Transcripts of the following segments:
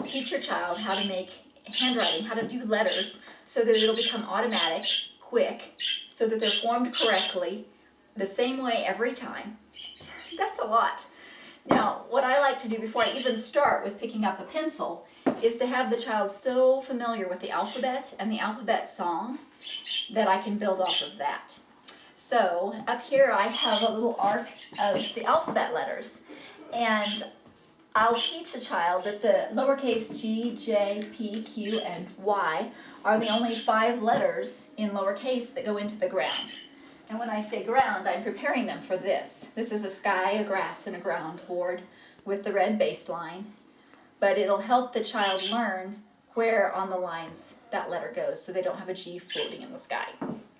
teach your child how to make handwriting, how to do letters so that it'll become automatic, quick, so that they're formed correctly, the same way every time. That's a lot. Now, what I like to do before I even start with picking up a pencil is to have the child so familiar with the alphabet and the alphabet song that I can build off of that. So up here I have a little arc of the alphabet letters, and I'll teach a child that the lowercase g, j, p, q, and y are the only 5 letters in lowercase that go into the ground. And when I say ground, I'm preparing them for this. This is a sky, a grass, and a ground board with the red baseline, but it'll help the child learn where on the lines that letter goes so they don't have a G floating in the sky.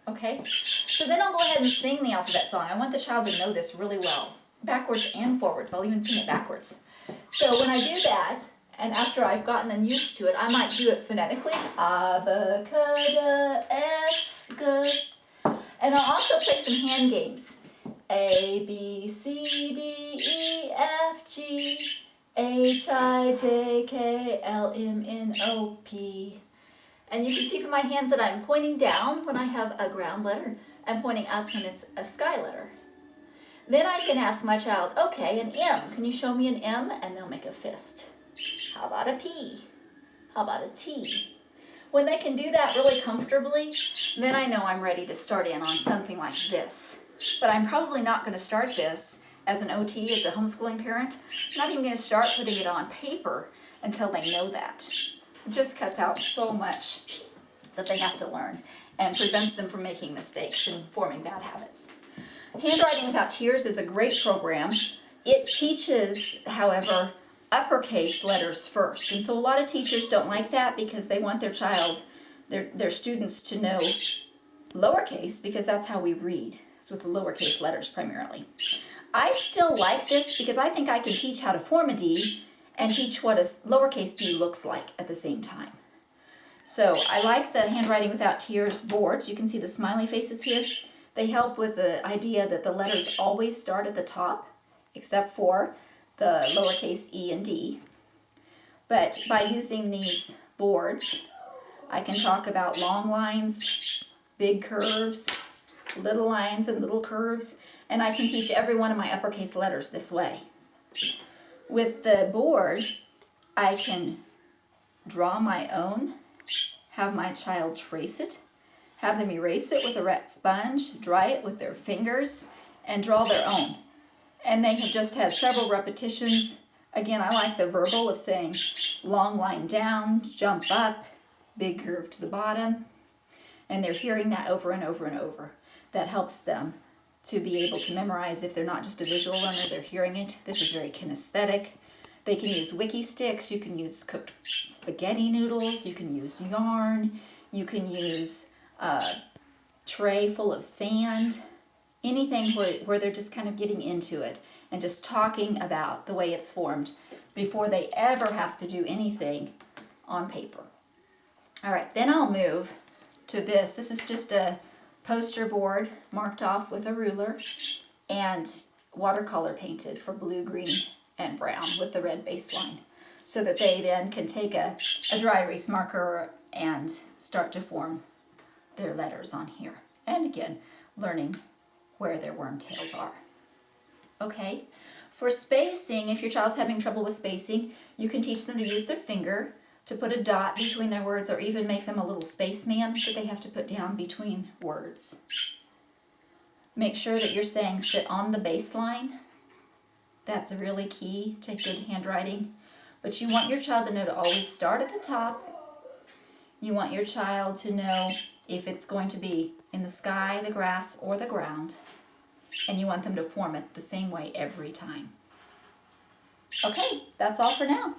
Okay? So then I'll go ahead and sing the alphabet song. I want the child to know this really well, backwards and forwards. I'll even sing it backwards. So when I do that, and after I've gotten them used to it, I might do it phonetically. A, B, C, D, F, G. And I'll also play some hand games. A, B, C, D, E, F, G, H, I, J, K, L, M, N, O, P. And you can see from my hands that I'm pointing down when I have a ground letter and pointing up when it's a sky letter. Then I can ask my child, okay, an M. Can you show me an M? And they'll make a fist. How about a P? How about a T? When they can do that really comfortably, then I know I'm ready to start in on something like this. But I'm probably not going to start this as an OT, as a homeschooling parent. I'm not even going to start putting it on paper until they know that. It just cuts out so much that they have to learn and prevents them from making mistakes and forming bad habits. Handwriting Without Tears is a great program. It teaches, however, uppercase letters first. And so a lot of teachers don't like that because they want their child, their students to know lowercase because that's how we read. It's with the lowercase letters primarily. I still like this because I think I can teach how to form a D and teach what a lowercase d looks like at the same time. So I like the Handwriting Without Tears boards. You can see the smiley faces here. They help with the idea that the letters always start at the top, except for the lowercase e and d. But by using these boards, I can talk about long lines, big curves, little lines and little curves, and I can teach every one of my uppercase letters this way. With the board, I can draw my own, have my child trace it, have them erase it with a red sponge, dry it with their fingers, and draw their own. And they have just had several repetitions. Again, I like the verbal of saying long line down, jump up, big curve to the bottom. And they're hearing that over and over and over. That helps them to be able to memorize if they're not just a visual learner, they're hearing it. This is very kinesthetic. They can use wiki sticks, you can use cooked spaghetti noodles, you can use yarn, you can use a tray full of sand, anything where they're just kind of getting into it and just talking about the way it's formed before they ever have to do anything on paper. All right, then I'll move to this. This is just a poster board marked off with a ruler and watercolor painted for blue, green, and brown with the red baseline so that they then can take a dry erase marker and start to form their letters on here. And again, learning where their wormtails are. Okay, for spacing, if your child's having trouble with spacing, you can teach them to use their finger to put a dot between their words or even make them a little spaceman that they have to put down between words. Make sure that you're saying sit on the baseline. That's really key to good handwriting. But you want your child to know to always start at the top. You want your child to know if it's going to be in the sky, the grass, or the ground. And you want them to form it the same way every time. Okay, that's all for now.